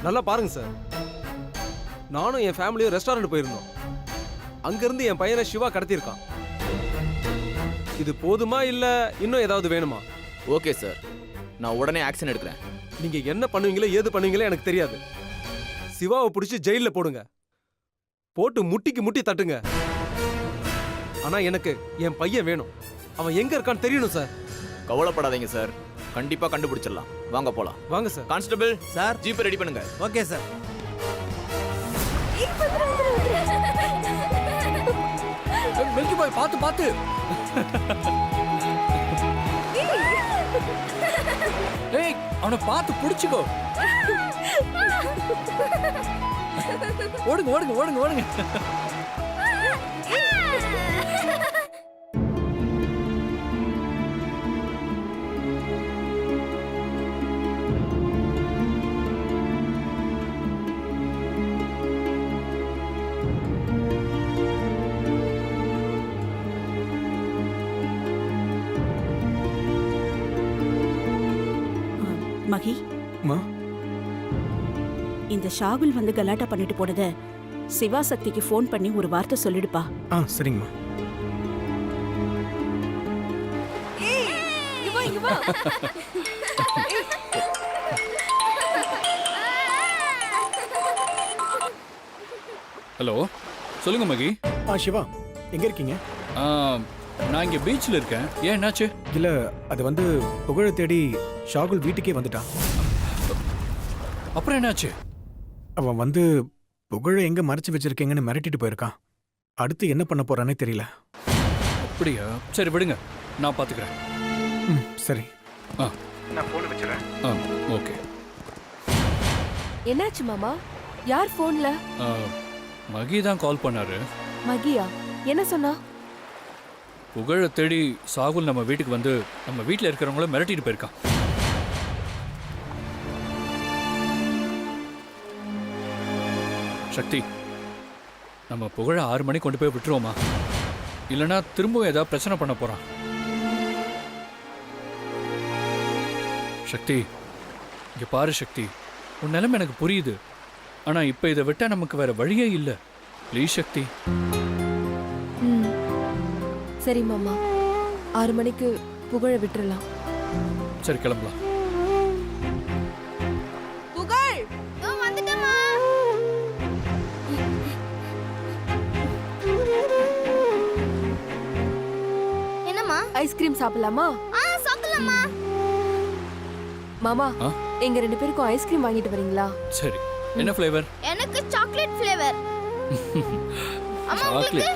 நல்லா பாருங்க சார், நானும் என் ஃபேமிலியும் ரெஸ்டாரண்ட் போயிருந்தோம். அங்கிருந்து என் பையனை சிவா கடத்தியிருக்கான். இது போதுமா இல்ல இன்னும் ஏதாவது வேணுமா? ஓகே சார், நான் உடனே ஆக்ஷன் எடுக்கிறேன். நீங்க என்ன பண்ணுவீங்களோ ஏது பண்ணுவீங்களோ எனக்கு தெரியாது. சிவாவை பிடிச்சி ஜெயில போடுங்க, போட்டு முட்டிக்கு முட்டி தட்டுங்க. ஆனா எனக்கு என் பையன் வேணும். அவன் எங்க இருக்கான்னு தெரியணும் சார். கவலைப்படாதீங்க சார், கண்டிப்பா கண்டுபிடிச்சிடலாம். வாங்க போலாம். வாங்க sir. Constable sir. Jeep ready பண்ணுங்க. Okay sir. மில்கி பாய் பாத்து பாத்து. ஏய், அவனை பார்த்து புடிச்சுக்கோ. ஓடுங்க ஓடுங்க ஓடுங்க ஓடுங்க. மகி, மா, இந்த ஷாகுல் வந்து கலாட்டா பண்ணிட்டு போனத சிவா சக்திக்கு ஃபோன் பண்ணி ஒரு வார்த்தை சொல்லிடுப்பா. சரிங்கம்மா. ஹலோ, சொல்லுங்க மகி. சிவா, எங்க இருக்கீங்க? நான் இங்க பீச்ல இருக்கேன். ஏன் என்னாச்சு? இல்ல, அது வந்து புகழ தேடி ஷாகுல் வீட்டுக்கே வந்துட்டான். அப்புறம் என்னாச்சு? அவன் வந்து புகழ எங்க மறைச்சு வச்சிருக்கீங்கன்னு மிரட்டிட்டு போயிருக்கான். அடுத்து என்ன பண்ண போறானே தெரியல. அப்படியா? சரி விடுங்க, நான் பாத்துக்கிறேன். சரி. நான் போன் வச்சிரேன். ஓகே. என்னாச்சு மாமா? யார் போன்ல? மகி தான் கால் பண்ணாரு. மகியா? என்ன சொன்னா? புகழ தேடி சாகுல் நம்ம வீட்டுக்கு வந்து நம்ம வீட்டில் இருக்கிறவங்கள மிரட்டிட்டு போயிருக்கான். சக்தி, நம்ம புகழ 6 மணிக்கு கொண்டு போய் விட்டுருவோமா? இல்லைன்னா திரும்பவும் ஏதாவது பிரச்சனை பண்ண போறான். சக்தி, இங்க பாரு சக்தி, உன் நிலைமை எனக்கு புரியுது. ஆனா இப்ப இதை விட்டா நமக்கு வேற வழியே இல்லை. ப்ளீஸ் சக்தி. சரி மாமா, 6 மணிக்கு புகழ விட்டுறலாம். சரி, கிளம்பலாம். புகழ் வந்துட்டமா. என்னம்மா? ஐஸ்கிரீம் சாப்பிடலாமா? சாப்பிடலாமா? மாமா, எங்க 2 பேருக்கும் ஐஸ்கிரீம் வாங்கிட்டு வரீங்களா? சரி, என்ன ஃப்ளேவர்? எனக்கு சாக்லேட் ஃப்ளேவர். அம்மா உங்களுக்கு?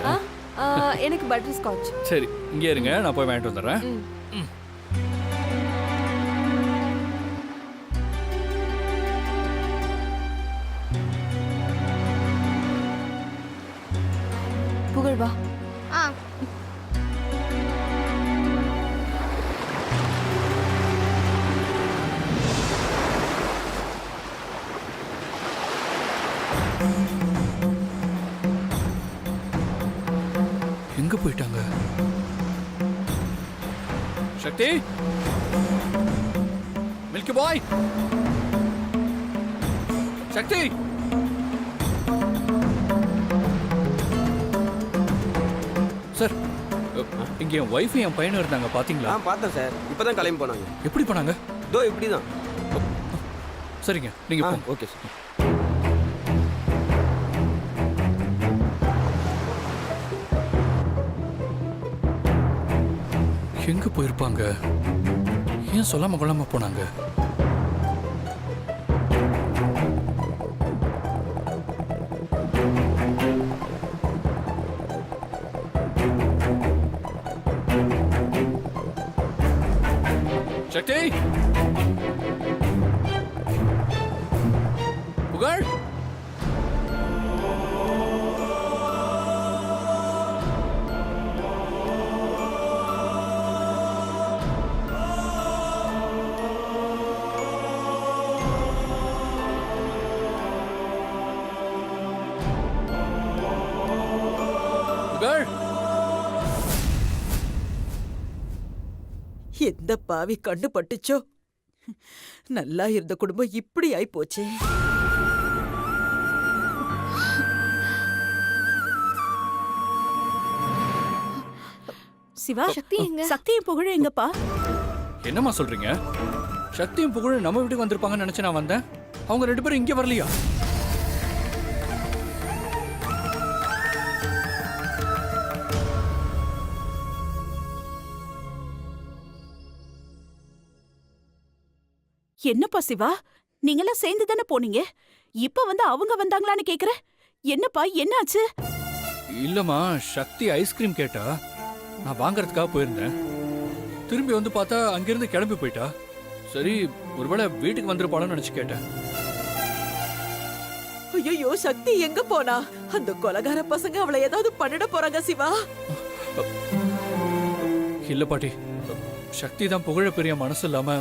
எனக்கு பட்டர் ஸ்காட்ச். சரி, இங்கே இருங்க, நான் போய் வாங்கிட்டு வந்துடுறேன். புகழ் வா. எங்க போயிட்டாங்க? சக்தி, மில்கி பாய், சக்தி. சார், இங்க என் ஒய்ஃப் என் பையனும் இருந்தாங்க, பாத்தீங்களா? பார்த்தேன் சார், இப்பதான் கிளம்பி போனாங்க. எப்படி போனாங்க? இதோ இப்படிதான். சரிங்க, நீங்க போங்க. Okay sir. எங்க போயிருப்பாங்க? ஏன் சொல்லாம கொள்ளாம போனாங்க? சக்தி, புகழ், எந்த பாவி கண்ணு பட்டுச்சோ? நல்லா இருந்த குடும்பம் இப்படி ஆயி போச்சே. சிவா சக்தி எங்க? சக்தியும் புகழ எங்கப்பா? என்னம்மா சொல்றீங்க? சக்தியும் புகழும் நம்ம வீட்டுக்கு வந்திருப்பாங்கன்னு நினைச்சு நான் வந்தேன். அவங்க 2 பேரும் இங்கே வரலையா? என்னப்பா சிவா, நீங்கெல்லாம் சேர்ந்து தானே போனீங்க? இப்ப வந்து அவங்க வந்தாங்களான்னு கேக்குற. என்னப்பா என்னாச்சு? இல்லம்மா, சக்தி ஐஸ்கிரீம் கேட்டா. நான் வாங்குறதுக்காக போயிருந்தேன். திரும்பி வந்து பார்த்தா அங்கிருந்து கிளம்பி போயிட்டா. சரி, ஒருவேளை வீட்டுக்கு வந்திருப்பாளோன்னு நினைச்சு கேட்டேன். ஐயோ, சக்தி எங்க போனா? அந்த கொலகார பசங்க அவளை ஏதாவது பண்ணிட போறாங்க சிவா. இல்ல பாட்டி, சக்தி தான் புகழ பெரிய மனசு இல்லாம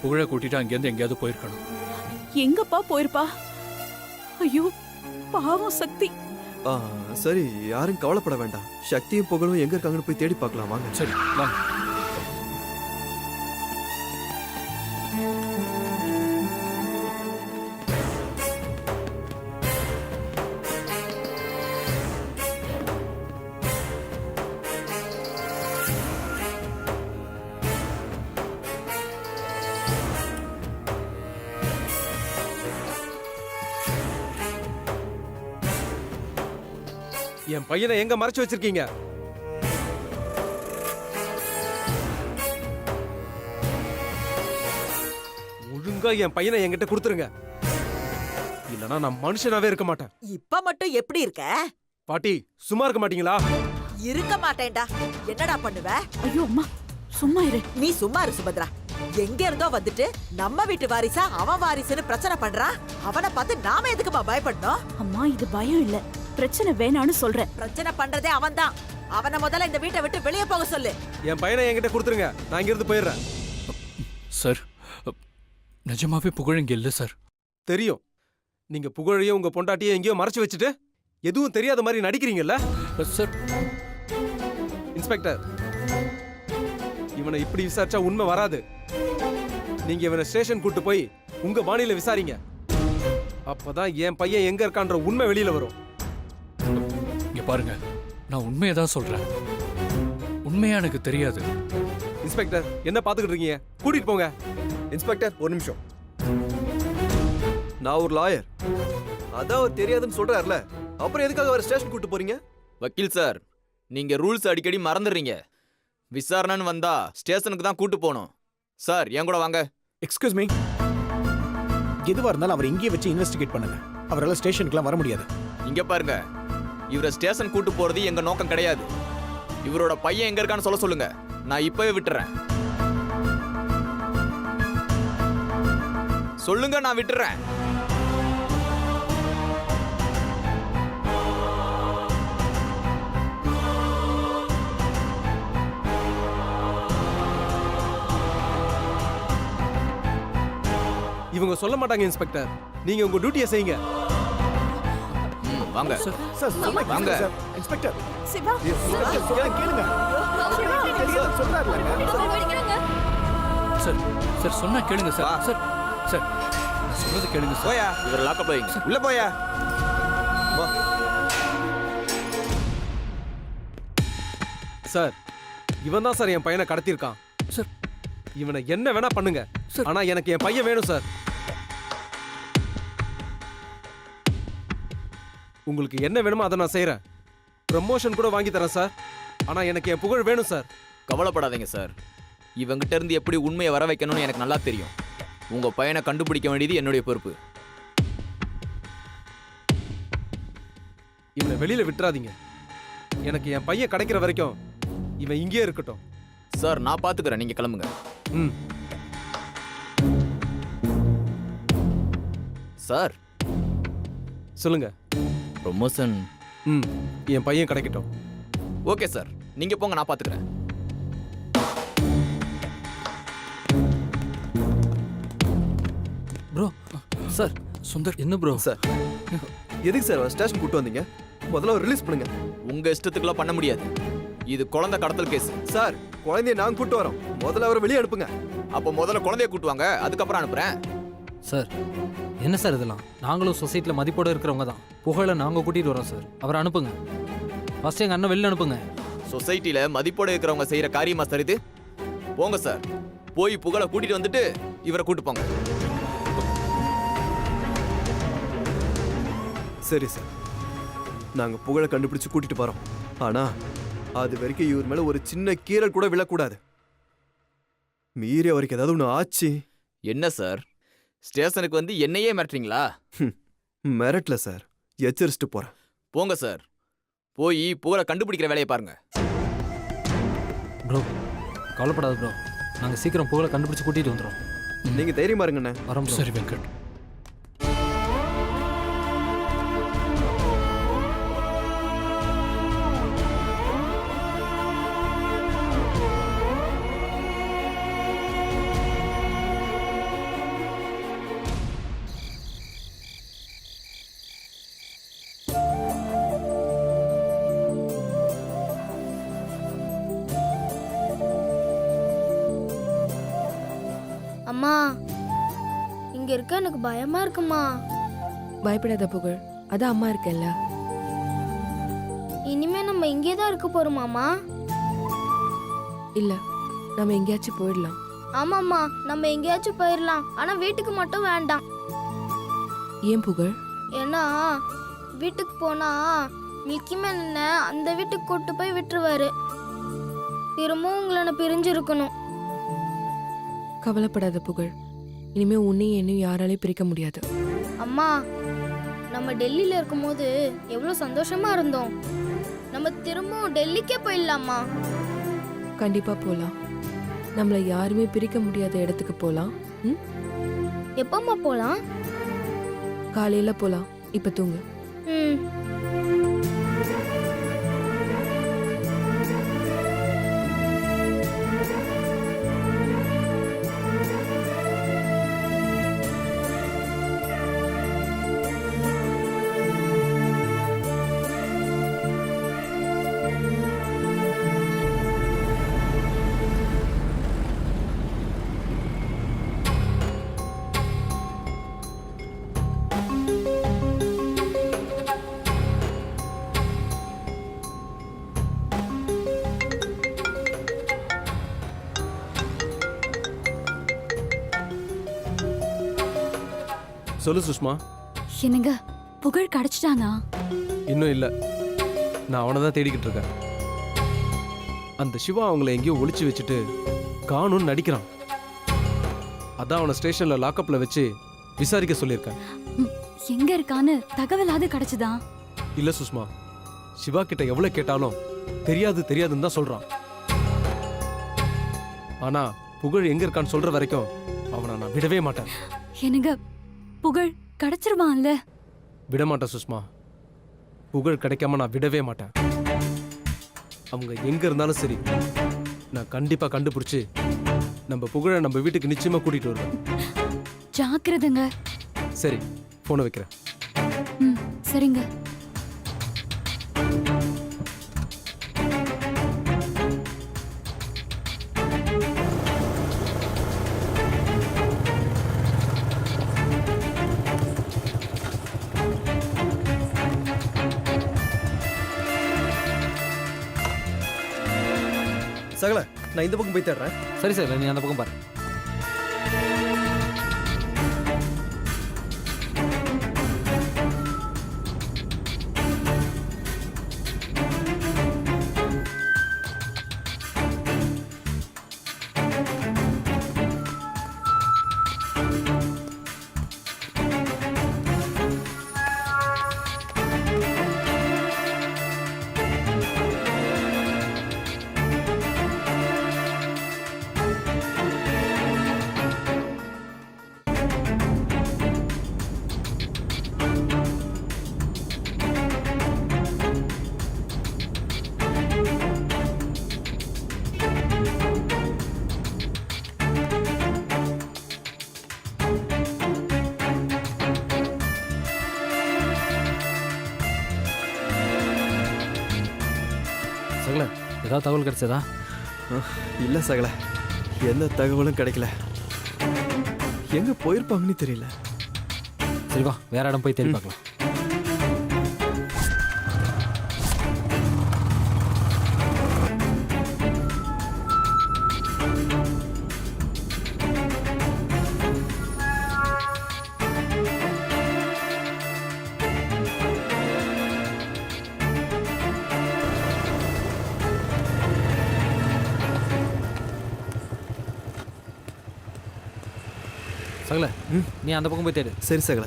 புகழ கூட்டிட்டு அங்கேருந்து எங்கேயாவது போயிருக்கணும். எங்கப்பா போயிருப்பா? ஐயோ பாவம் சக்தி. சரி, யாரும் கவலைப்பட வேண்டாம். சக்தியும் புகழும் எங்க இருக்காங்கன்னு போய் தேடி பார்க்கலாம் வாங்க. சரி வாங்க. என் பையனை எங்க மறைச்சு வச்சிருக்கீங்க? ஒழுங்கா என் பையனை என்கிட்ட கொடுத்துருங்க, இல்லனா நான் மனுஷனாவே இருக்க மாட்டேன். இப்ப மட்டும் எப்படி இருக்க? பாட்டி சும்மா இருக்க மாட்டீங்களா? இருக்க மாட்டேன்டா. என்னடா பண்ணுவ? ஐயோ அம்மா சும்மா இரு. நீ சும்மா இரு சுபத்ரா. எங்க இருந்தோ வந்துட்டு நம்ம வீட்டு வாரிசா அவன் வாரிசுன்னு பிரச்சனை பண்றான். அவனை பார்த்து நாம எதுக்குமா பயப்படணும்? அம்மா இது பயம் இல்ல, பிரச்சனை வேணான்னு சொல்றேன். பிரச்சனை பண்றதே அவன்தான். அவனை முதல்ல இந்த வீட்டை விட்டு வெளியே போக சொல்லு. என் பையனை என்கிட்ட கொடுத்துருங்க, நான் இங்க இருந்து போயிடுறேன். சார், நிஜமாவே புகழ் இங்க இல்ல சார். தெரியும், நீங்க புகழையும் உங்க பொண்டாட்டியும் எங்கேயோ மறைச்சு வச்சுட்டு எதுவும் தெரியாத மாதிரி நடிக்கிறீங்கல்ல சார். இன்ஸ்பெக்டர், இவனை இப்படி விசாரிச்சா உண்மை வராது. நீங்க இவனை ஸ்டேஷன் கூட்டு போய் உங்க பாணியில விசாரிங்க. அப்பதான் என் பையன் எங்க இருக்கான்ற உண்மை வெளியில வரும். இங்க பாருங்க, நான் உண்மையை தான் சொல்றேன். உண்மையா எனக்கு தெரியாது. இன்ஸ்பெக்டர், என்ன பாத்துக்கிட்டு இருக்கீங்க? கூட்டிட்டு போங்க. இன்ஸ்பெக்டர், ஒரு நிமிஷம். நான் ஒரு லாயர். அதான் அவர் தெரியாதுன்னு சொல்றாருல, அப்புறம் எதுக்காக அவர் ஸ்டேஷன் கூட்டு போறீங்க? வக்கீல் சார், நீங்க ரூல்ஸ் அடிக்கடி மறந்துடுறீங்க. விசாரணைன்னு வந்தா ஸ்டேஷனுக்கு தான் கூட்டு போகணும். சார், என் கூட வாங்க. எக்ஸ்கியூஸ் மீ, எதுவா இருந்தாலும் அவர் இங்கேயே வச்சு இன்வெஸ்டிகேட் பண்ணுங்க. அவரால் ஸ்டேஷனுக்குலாம் வர முடியாது. இங்க பாருங்க, இவரை ஸ்டேஷன் கூட்டு போறது எங்க நோக்கம் கிடையாது. இவரோட பையன் எங்க இருக்கான்னு சொல்ல சொல்லுங்க, நான் இப்பவே விட்டுறேன். சொல்லுங்க, நான் விட்டுறேன். இவங்க சொல்ல மாட்டாங்க இன்ஸ்பெக்டர், நீங்க உங்க டியூட்டியை செய்யுங்க. வாங்க. சார் சொன்னா வாங்க. கேளுங்க சார். இன்ஸ்பெக்டர், சிவா கேளுங்க. சொல்றாருல. சார், சார் சொன்னா கேளுங்க சார். சார், சார் நான் சொல்றது கேளுங்க சார். போயா, இவரை லாக்கப் வைங்க. உள்ள போயா. சார், இவன் தான் சார் என் பையனை கடத்தியிருக்கான். சார், இவனை என்ன வேணா பண்ணுங்க, சார். ஆனா எனக்கு என் பையன் வேணும் சார். உங்களுக்கு என்ன வேணுமோ அதை நான் செய்யறேன். ப்ரமோஷன் கூட வாங்கி தரேன் சார், ஆனா எனக்கு என் புகழ் வேணும் சார். கவலைப்படாதீங்க சார், இவங்கிட்ட இருந்து எப்படி உண்மையை வர வைக்கணும்னு எனக்கு நல்லா தெரியும். உங்க பையனை கண்டுபிடிக்க வேண்டியது என்னுடைய பொறுப்பு. இவனை வெளியில விட்டுறாதீங்க. எனக்கு என் பையன் கிடைக்கிற வரைக்கும் இவன் இங்கேயே இருக்கட்டும். சார், நான் பாத்துக்கிறேன், நீங்க கிளம்புங்க. ம். சார், சொல்லுங்க. ப்ரொமோஷன். ம், என் பையன் கிடைக்கட்டும். ஓகே சார், நீங்க போங்க, நான் பாத்துக்கிறேன். Bro, sir. சுந்தர், என்ன ப்ரோ? சார், எதுக்கு சார் ஸ்டேஷன் கூட்டு வந்தீங்க? முதல்ல ரிலீஸ் பண்ணுங்க. உங்க இஷ்டத்துக்குலாம் பண்ண முடியாது. இது குழந்தை கடத்தல் கேஸ். சார், குழந்தைய நாங்க கூட்டு வரோம். முதல்ல அவரை வெளியே அனுப்புங்க. அப்போ முதல்ல குழந்தைய கூட்டுவாங்க, அதுக்கப்புறம் அனுப்புறேன். சார், என்ன சார் இதெல்லாம்? நாங்களும் சொசைட்டியில் மதிப்போடு இருக்கிறவங்க தான். புகழை நாங்கள் கூட்டிகிட்டு வரோம் சார். அவரை அனுப்புங்க. ஃபஸ்ட்டு எங்கள் அண்ணன் வெளில அனுப்புங்க. சொசைட்டில மதிப்போட இருக்கிறவங்க செய்யற காரியமா சார் இது? போங்க சார், போய் புகழை கூட்டிட்டு வந்துட்டு இவரை கூட்டு போங்க. சரி சார், நாங்க புகழை கண்டுபிடிச்சு கூட்டிட்டு போறோம். ஆனா அது வரைக்கும் இவர் மேல ஒரு சின்ன கீறல் கூட விழக்கூடாது. மீறி அவருக்கு ஏதாவது ஒன்று ஆச்சு. என்ன சார், ஸ்டேஷனுக்கு வந்து என்னையே மிரட்டுறீங்களா? மிரட்டல சார், எச்சரிச்சுட்டு போறேன். போங்க சார், போய் புகழை கண்டுபிடிக்கிற வேலையை பாருங்க. ப்ரோ கவலைப்படாத ப்ரோ, நாங்கள் சீக்கிரம் புகழை கண்டுபிடிச்சு கூட்டிகிட்டு வந்துடுறோம். நீங்க தைரியமா இருங்கண்ணே. வரோம் bro. சரி வெங்கட். அம்மா, இங்க இருக்க எனக்கு பயமா இருக்குமா. பயப்படாத புகழ், அதான் அம்மா இருக்கேல்ல. இனிமே நம்ம இங்கே தான் இருக்க போறோமாமா? இல்ல, நம்ம எங்கேயாச்சும் போயிடலாம். ஆமாம்மா, நம்ம எங்கேயாச்சும் போயிடலாம். ஆனா வீட்டுக்கு மட்டும் வேண்டாம். ஏன் புகழ்? ஏன்னா வீட்டுக்கு போனா மில்கி மேன் என்ன அந்த வீட்டுக்கு கூட்டு போய் விட்டுருவாரு. திரும்பவும் உங்களை நான் பிரிஞ்சிருக்கணும். கவலைப்படாத புகழ், இனிமே உன்னையும் என்னையும் யாராலையும் பிரிக்க முடியாது. அம்மா, நம்ம டெல்லியில இருக்கும்போது எவ்வளவு சந்தோஷமா இருந்தோம். நம்ம திரும்பவும் டெல்லிக்கே போயிடலாமா? கண்டிப்பா போலாம். நம்மள யாருமே பிரிக்க முடியாத இடத்துக்கு போலாம். ம்? எப்பம்மா போலாம்? காலையில போலாம். இப்ப தூங்கு. ம். சொல்லு சுஷ்மா. என்னங்க புகழ் கிடைச்சிட்டானா? இன்னும் இல்ல, நான் அவனை தான் தேடிக்கிட்டு இருக்கேன். அந்த சிவா அவங்கள எங்கேயோ ஒளிச்சு வச்சுட்டு காணும்னு நடிக்கிறான். அதான் அவனை ஸ்டேஷன்ல லாக்அப்ல வச்சு விசாரிக்க சொல்லியிருக்கேன். எங்க இருக்கான்னு தகவலாவது கிடைச்சதா? இல்ல சுஷ்மா, சிவா கிட்ட எவ்வளவு கேட்டாலும் தெரியாது தெரியாதுன்னு தான் சொல்றான். ஆனா புகழ் எங்க இருக்கான்னு சொல்ற வரைக்கும் அவனை நான் விடவே மாட்டேன். என்னங்க புகழ் கிடைச்சிருவான்ல? விட மாட்டேன் சுஷ்மா, புகழ் கிடைக்காம நான் விடவே மாட்டேன். அவங்க எங்க இருந்தாலும் சரி, நான் கண்டிப்பா கண்டுபிடிச்சு நம்ம புகழை நம்ம வீட்டுக்கு நிச்சயமா கூட்டிட்டு வருவேன். ஜாக்கிரதைங்க. சரி, போனை வைக்கிறேன். ம், சரிங்க. சகல, நான் இந்த பக்கம் போய் தேடுறேன். சரி சார், நீ அந்த பக்கம் பாரு. சகல, ஏதாவது தகவல் கிடைச்சதா? இல்ல சகல, எந்த தகவலும் கிடைக்கல. எங்க போயிருப்பாங்கன்னு தெரியல. சரி வா, வேற இடம் போய் தேடி பார்க்கலாம். சகல நீ அந்த பக்கம் போய் தேடு. சரி சகல.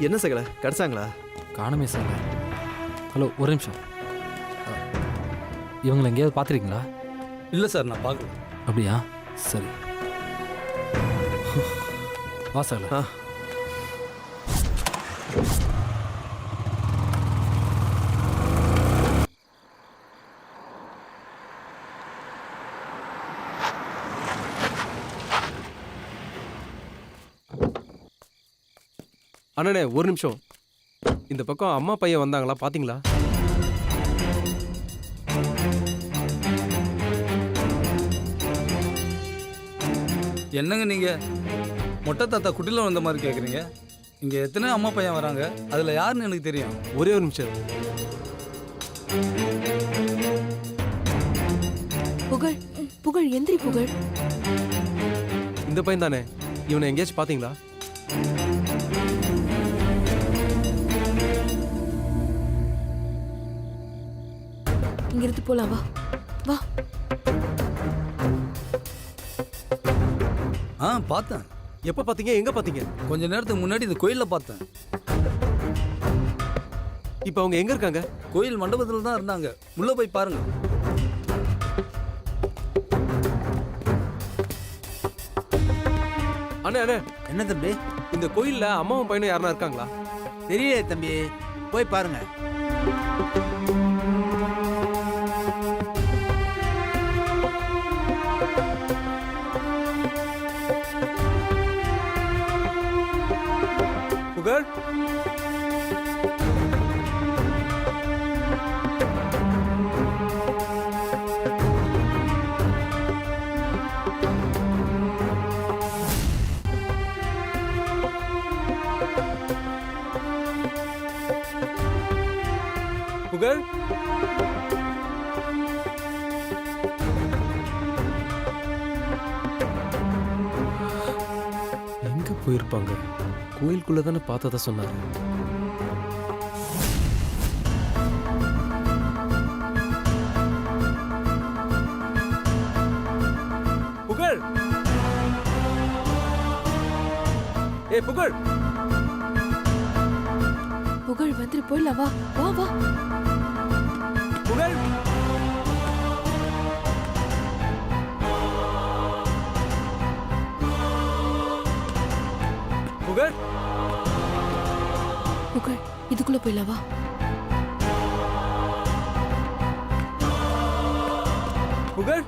என்ன சகல கிடைச்சாங்களா? காணுமே சகல. ஹலோ ஒரு நிமிஷம். இவங்களை எங்கேயாவது பார்த்துருக்கீங்களா? இல்லை சார், நான் பார்க்கல. அப்படியா? சரி வா சகல. ஆ. அண்ணனே ஒரு நிமிஷம். இந்த பக்கம் அம்மா பையன் வந்தாங்களா பாத்தீங்களா? என்னங்க நீங்க மொட்டை தாத்தா குட்டில வந்த மாதிரி கேட்குறீங்க? இங்கே எத்தனை அம்மா பையன் வராங்க, அதில் யாருன்னு எனக்கு தெரியும். ஒரே ஒரு நிமிஷம். புகழ் புகழ் எந்திரி புகழ். இந்த பையன் தானே? இவனை எங்கேயாச்சும் பாத்தீங்களா? இங்கிருந்து போலாம், வா வா. பார்த்தேன். எப்ப பாத்தீங்க? எங்க பாத்தீங்க? கொஞ்ச நேரத்துக்கு முன்னாடி இந்த கோயிலில் பார்த்தேன். இப்ப அவங்க எங்க இருக்காங்க? கோயில் மண்டபத்தில் தான் இருந்தாங்க. உள்ள போய் பாருங்க. அண்ணே அண்ணே, என்ன தம்பி? இந்த கோயில்ல அம்மாவும் பையனும் யாருனா இருக்காங்களா? தெரியல தம்பி, போய் பாருங்க. புகழ், புகழ். எங்க போயிருப்பாங்க? கோயிலுக்குள்ள தானே பார்த்ததா சொன்னாரு. புகழ், ஏ புகழ். புகழ் வந்துட்டு போயிடலாம், வா வா வா. புகழ், புகழ். புகழ் இதுக்குள்ள போயிடலாம், வா. புகழ்,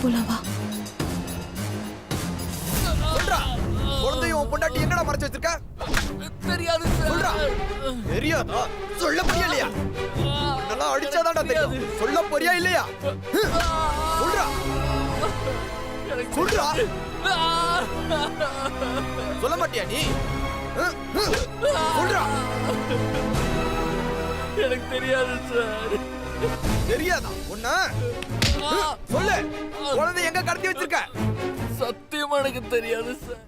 போலாம், வா. குழந்தையும் பொண்டாட்டி எங்கடா மறைச்சு வச்சிருக்க? தெரியாது. தெரியாதா? சொல்ல முடியலையா? அதெல்லாம் அடிச்சாதான்டா தெரியும். சொல்ல போறியா இல்லையா? சொல்றா. சொல்றா. சொல்ல மாட்டியா நீ? சொல்றா. எனக்கு தெரியாது சார். தெரியாதா உன்ன? சொல்லு. குழந்தை எங்க கடத்தி வச்சிருக்க? சத்தியமா எனக்கு தெரியாது சார்.